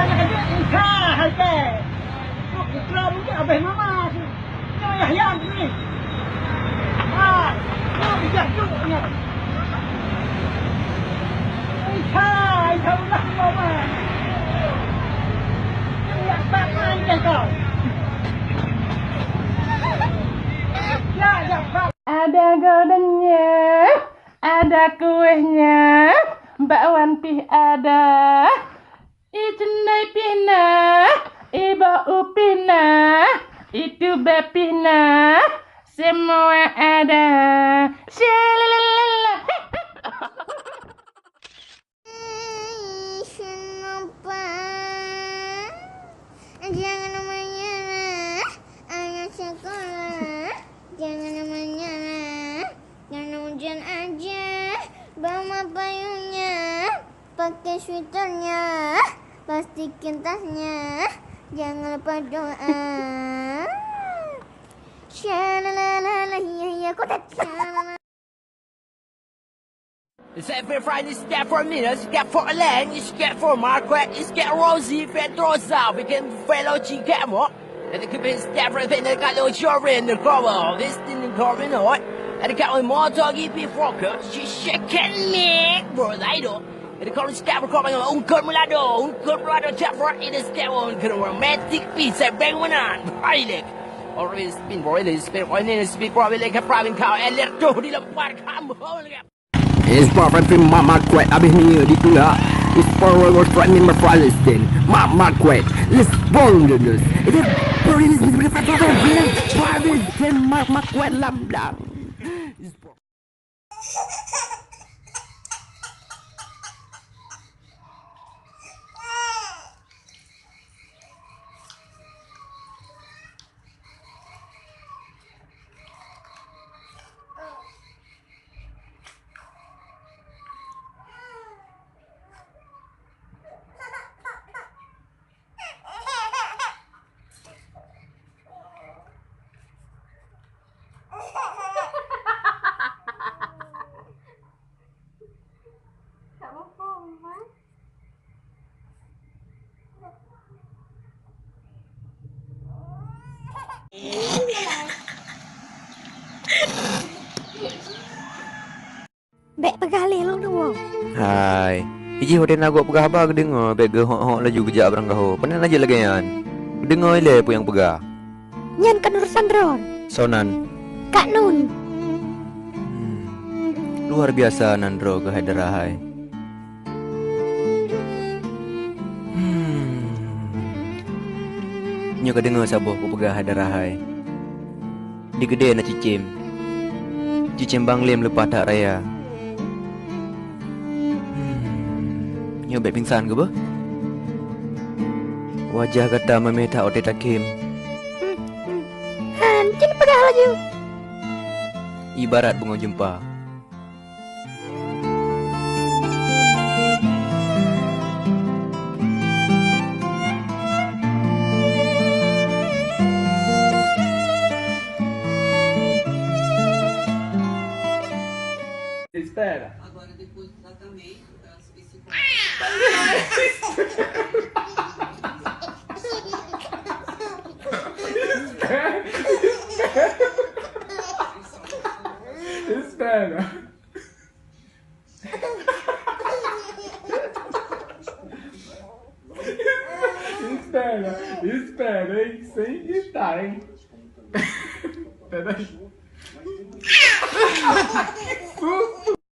nak kerja nikah halke. Kau putra mungkin abah mama sih. Kau yang ni. Kau bijak juga. Nikah lah mama. Ya, apa yang kau? Ada godongnya, ada kuehnya, bakwan pih ada, ijenai pina, ibu upina, itu bepina, semua ada. Shalalala. Jangan namanya anak sekolah. Jangan namanya jangan hujan aja. Bawa payungnya, pakai sweaternya, plastikin tasnya. Jangan lupa doa. Shalalala ya kota. It's every Friday, it's get for me, it's get for Elaine, it's get for Margaret, it's get Rosie, Pedrosa, we can fellow Chicamo. And it could be everything that got no children in the cover, this thing in carbon hot. And it got more doggy beef walker, she's shaking me, bro, I do. And it calls Scabber calling on Uncle Mulado, Jaffer, it is get one romantic piece, I bang one on, Pilot. Always been royally, spent one in a speak, probably like a private car, and let go, the park, come home. It's perfect for Mama Quet, abis ni di tula. It's forward was right in my Palestine. Mama Quet, let's born to this. It is very Mama Quet lambang. Bek pegali lu dong. Hai. Iji hoden aku pegah apa kedengar beg hok-hok laju kejap barang kau. Pernah laju lagi yan. Dengar ile pu yang pegah. Nyan kan urusan dron. Sonan. Kak Nun. Luar biasa Nandro ke Hyderahai. Nyo kedengar saboh ku pegah Hyderahai. Di gede na cicim. Cicim bang lem lepas tak raya. Nyo baik pingsan ke bah? Wajah kata memeta otet takim. Hancin pegah laju. Ibarat bunga jumpa. Espera. Agora, depois do tratamento, elas ficam... Espera. Espera, hein? Sem gritar, hein? Peraí. Que susto!